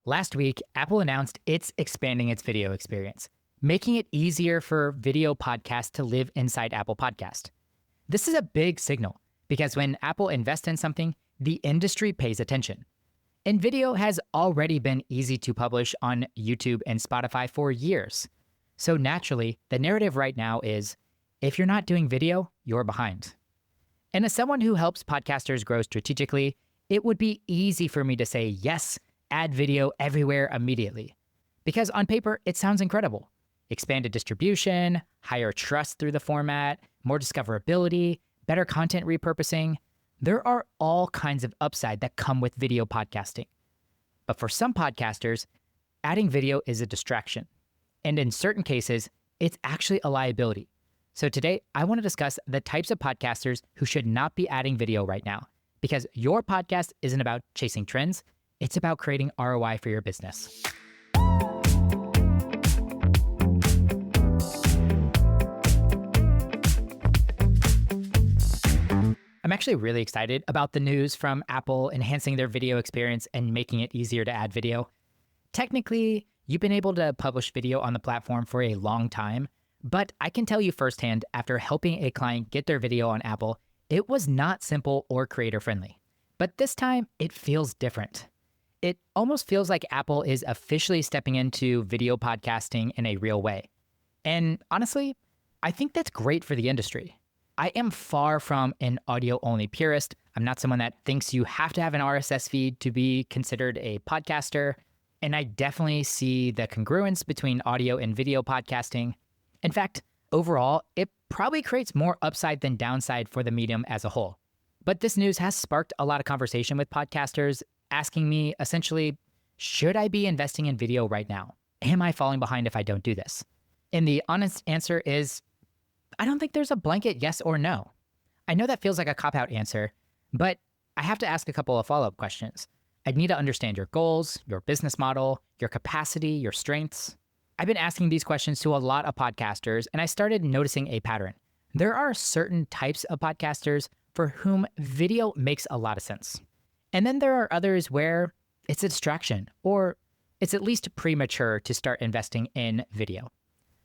Last week, Apple announced it's expanding its video experience, making it easier for video podcasts to live inside Apple Podcast. This is a big signal because when Apple invests in something, the industry pays attention. And video has already been easy to publish on YouTube and Spotify for years. So naturally, the narrative right now is, if you're not doing video, you're behind. And as someone who helps podcasters grow strategically, it would be easy for me to say, yes, add video everywhere immediately. Because on paper, it sounds incredible. Expanded distribution, higher trust through the format, more discoverability, better content repurposing. There are all kinds of upside that come with video podcasting. But for some podcasters, adding video is a distraction. And in certain cases, it's actually a liability. So today, I want to discuss the types of podcasters who should not be adding video right now. Because your podcast isn't about chasing trends, it's about creating ROI for your business. I'm actually really excited about the news from Apple enhancing their video experience and making it easier to add video. Technically, you've been able to publish video on the platform for a long time, but I can tell you firsthand, after helping a client get their video on Apple, it was not simple or creator-friendly. But this time, it feels different. It almost feels like Apple is officially stepping into video podcasting in a real way. And honestly, I think that's great for the industry. I am far from an audio-only purist. I'm not someone that thinks you have to have an RSS feed to be considered a podcaster. And I definitely see the congruence between audio and video podcasting. In fact, overall, it probably creates more upside than downside for the medium as a whole. But this news has sparked a lot of conversation with podcasters asking me essentially, should I be investing in video right now? Am I falling behind if I don't do this? And the honest answer is, I don't think there's a blanket yes or no. I know that feels like a cop-out answer, but I have to ask a couple of follow-up questions. I'd need to understand your goals, your business model, your capacity, your strengths. I've been asking these questions to a lot of podcasters, and I started noticing a pattern. There are certain types of podcasters for whom video makes a lot of sense. And then there are others where it's a distraction, or it's at least premature to start investing in video.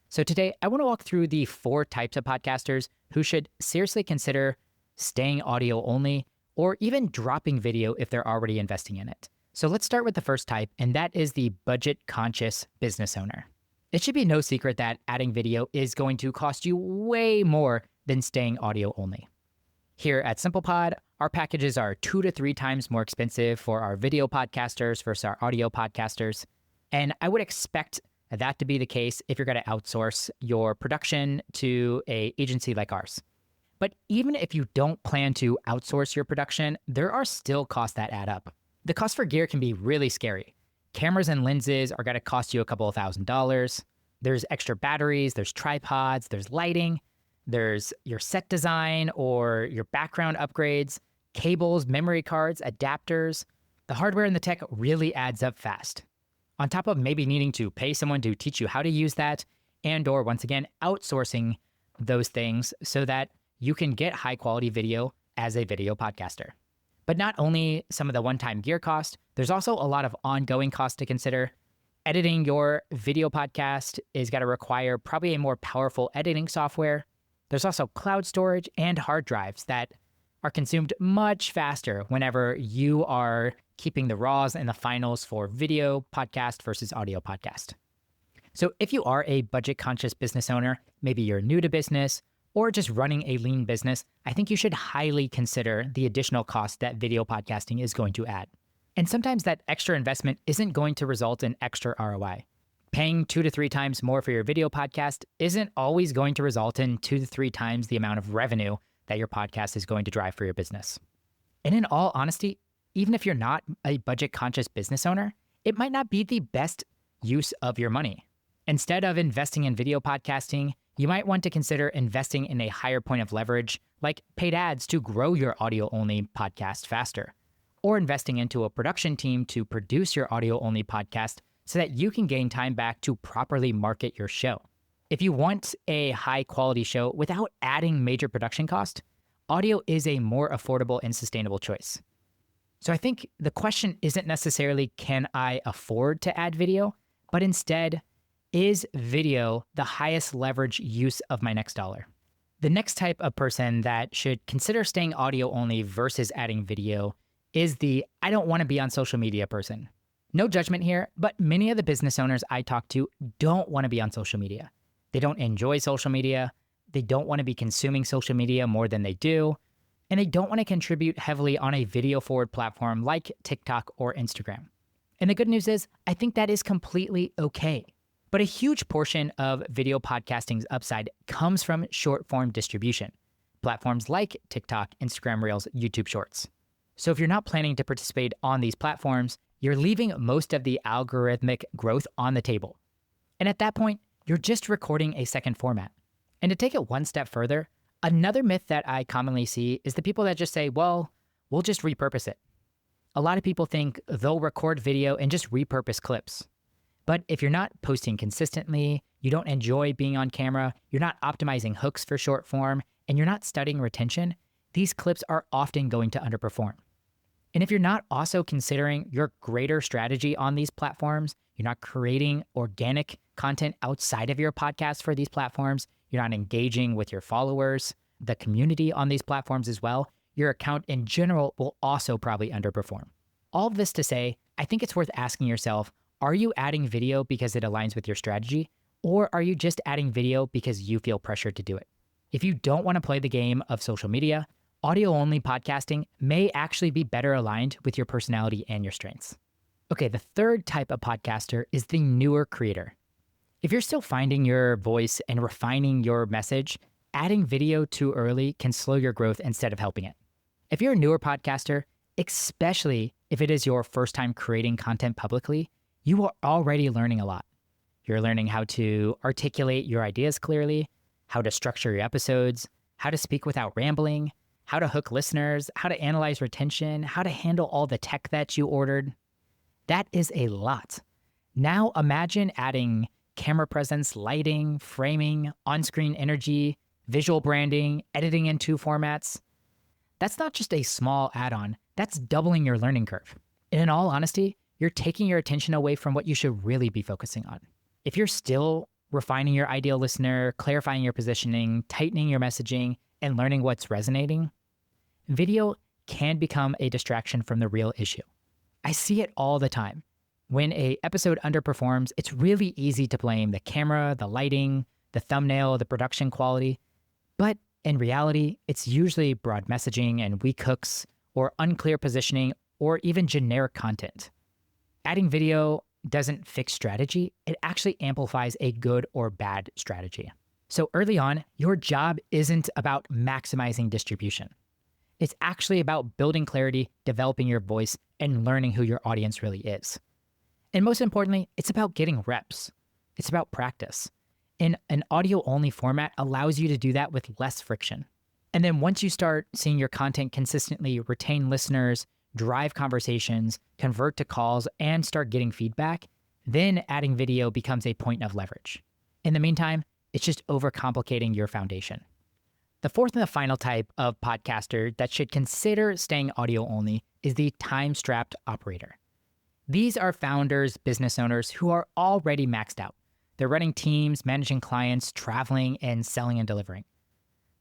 So today, I want to walk through the 4 types of podcasters who should seriously consider staying audio only, or even dropping video if they're already investing in it. So let's start with the first type, and that is the budget-conscious business owner. It should be no secret that adding video is going to cost you way more than staying audio only. Here at SimplePod, our packages are 2 to 3 times more expensive for our video podcasters versus our audio podcasters. And I would expect that to be the case if you're going to outsource your production to an agency like ours. But even if you don't plan to outsource your production, there are still costs that add up. The cost for gear can be really scary. Cameras and lenses are going to cost you a couple of $1,000s. There's extra batteries, there's tripods, there's lighting. There's your set design or your background upgrades, cables, memory cards, adapters. The hardware and the tech really adds up fast. On top of maybe needing to pay someone to teach you how to use that, and or once again, outsourcing those things so that you can get high quality video as a video podcaster. But not only some of the one-time gear cost, there's also a lot of ongoing costs to consider. Editing your video podcast is going to require probably a more powerful editing software. There's also cloud storage and hard drives that are consumed much faster whenever you are keeping the raws and the finals for video podcast versus audio podcast. So if you are a budget-conscious business owner, maybe you're new to business or just running a lean business, I think you should highly consider the additional cost that video podcasting is going to add. And sometimes that extra investment isn't going to result in extra ROI. Paying 2 to 3 times more for your video podcast isn't always going to result in 2 to 3 times the amount of revenue that your podcast is going to drive for your business. And in all honesty, even if you're not a budget-conscious business owner, it might not be the best use of your money. Instead of investing in video podcasting, you might want to consider investing in a higher point of leverage, like paid ads to grow your audio-only podcast faster, or investing into a production team to produce your audio-only podcast so that you can gain time back to properly market your show. If you want a high-quality show without adding major production cost, audio is a more affordable and sustainable choice. So I think the question isn't necessarily, can I afford to add video? But instead, is video the highest leverage use of my next dollar? The next type of person that should consider staying audio only versus adding video is the I don't want to be on social media person. No judgment here, but many of the business owners I talk to don't want to be on social media. They don't enjoy social media. They don't want to be consuming social media more than they do. And they don't want to contribute heavily on a video forward platform like TikTok or Instagram. And the good news is, I think that is completely okay. But a huge portion of video podcasting's upside comes from short form distribution, platforms like TikTok, Instagram Reels, YouTube Shorts. So if you're not planning to participate on these platforms, you're leaving most of the algorithmic growth on the table. And at that point, you're just recording a second format. And to take it one step further, another myth that I commonly see is the people that just say, well, we'll just repurpose it. A lot of people think they'll record video and just repurpose clips. But if you're not posting consistently, you don't enjoy being on camera, you're not optimizing hooks for short form, and you're not studying retention, these clips are often going to underperform. And if you're not also considering your greater strategy on these platforms, you're not creating organic content outside of your podcast for these platforms, you're not engaging with your followers, the community on these platforms as well, your account in general will also probably underperform. All of this to say, I think it's worth asking yourself, are you adding video because it aligns with your strategy? Or are you just adding video because you feel pressured to do it? If you don't want to play the game of social media, audio-only podcasting may actually be better aligned with your personality and your strengths. Okay, the third type of podcaster is the newer creator. If you're still finding your voice and refining your message, adding video too early can slow your growth instead of helping it. If you're a newer podcaster, especially if it is your first time creating content publicly, you are already learning a lot. You're learning how to articulate your ideas clearly, how to structure your episodes, how to speak without rambling, how to hook listeners, how to analyze retention, how to handle all the tech that you ordered. That is a lot. Now imagine adding camera presence, lighting, framing, on-screen energy, visual branding, editing in 2 formats. That's not just a small add-on, that's doubling your learning curve. And in all honesty, you're taking your attention away from what you should really be focusing on. If you're still refining your ideal listener, clarifying your positioning, tightening your messaging, and learning what's resonating, video can become a distraction from the real issue. I see it all the time. When an episode underperforms, it's really easy to blame the camera, the lighting, the thumbnail, the production quality. But in reality, it's usually broad messaging and weak hooks, or unclear positioning, or even generic content. Adding video doesn't fix strategy, it actually amplifies a good or bad strategy. So early on, your job isn't about maximizing distribution. It's actually about building clarity, developing your voice, and learning who your audience really is. And most importantly, it's about getting reps. It's about practice. And an audio-only format allows you to do that with less friction. And then once you start seeing your content consistently retain listeners, drive conversations, convert to calls, and start getting feedback, then adding video becomes a point of leverage. In the meantime, it's just overcomplicating your foundation. The fourth and the final type of podcaster that should consider staying audio only is the time-strapped operator. These are founders, business owners who are already maxed out. They're running teams, managing clients, traveling, and selling and delivering.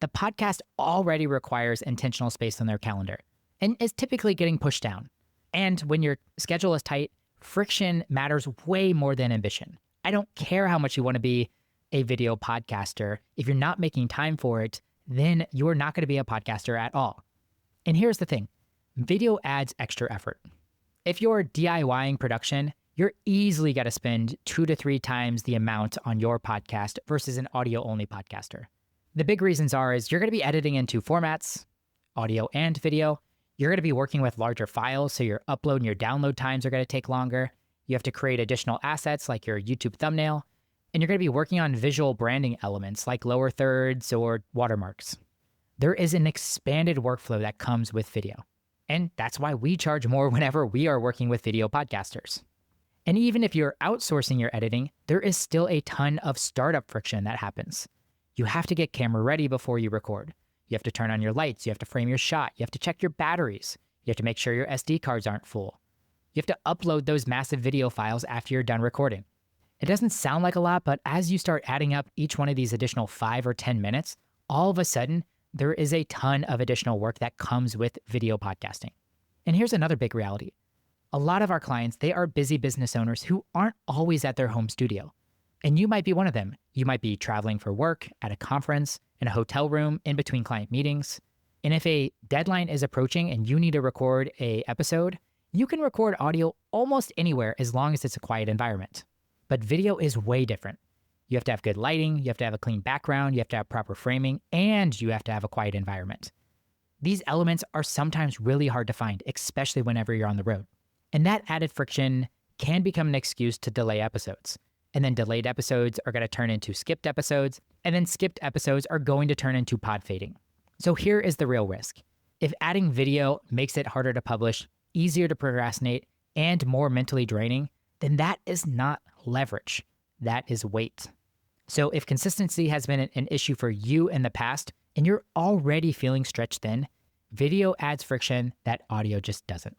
The podcast already requires intentional space on their calendar and is typically getting pushed down. And when your schedule is tight, friction matters way more than ambition. I don't care how much you want to be a video podcaster. If you're not making time for it, then you're not going to be a podcaster at all. And here's the thing, video adds extra effort. If you're DIYing production, you're easily going to spend 2 to 3 times the amount on your podcast versus an audio-only podcaster. The big reasons is you're going to be editing in 2 formats, audio and video. You're going to be working with larger files, so your upload and your download times are going to take longer. You have to create additional assets like your YouTube thumbnail, and you're going to be working on visual branding elements like lower thirds or watermarks. There is an expanded workflow that comes with video. And that's why we charge more whenever we are working with video podcasters. And even if you're outsourcing your editing, there is still a ton of startup friction that happens. You have to get camera ready before you record. You have to turn on your lights. You have to frame your shot. You have to check your batteries. You have to make sure your SD cards aren't full. You have to upload those massive video files after you're done recording. It doesn't sound like a lot, but as you start adding up each one of these additional 5 or 10 minutes, all of a sudden, there is a ton of additional work that comes with video podcasting. And here's another big reality. A lot of our clients, they are busy business owners who aren't always at their home studio. And you might be one of them. You might be traveling for work, at a conference, in a hotel room, in between client meetings. And if a deadline is approaching and you need to record an episode, you can record audio almost anywhere as long as it's a quiet environment. But video is way different. You have to have good lighting, you have to have a clean background, you have to have proper framing, and you have to have a quiet environment. These elements are sometimes really hard to find, especially whenever you're on the road. And that added friction can become an excuse to delay episodes. And then delayed episodes are going to turn into skipped episodes, and then skipped episodes are going to turn into pod fading. So here is the real risk. If adding video makes it harder to publish, easier to procrastinate, and more mentally draining, then that is not leverage. That is weight. So if consistency has been an issue for you in the past, and you're already feeling stretched thin, video adds friction that audio just doesn't.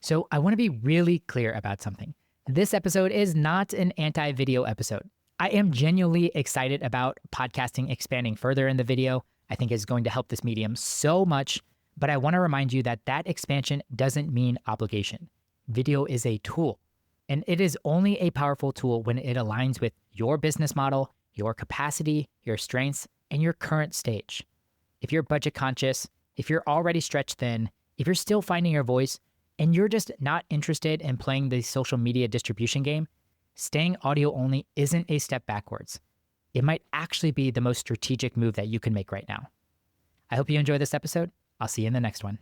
So I want to be really clear about something. This episode is not an anti-video episode. I am genuinely excited about podcasting expanding further in the video. I think it's going to help this medium so much, but I want to remind you that that expansion doesn't mean obligation. Video is a tool, and it is only a powerful tool when it aligns with your business model, your capacity, your strengths, and your current stage. If you're budget conscious, if you're already stretched thin, if you're still finding your voice, and you're just not interested in playing the social media distribution game, staying audio only isn't a step backwards. It might actually be the most strategic move that you can make right now. I hope you enjoyed this episode. I'll see you in the next one.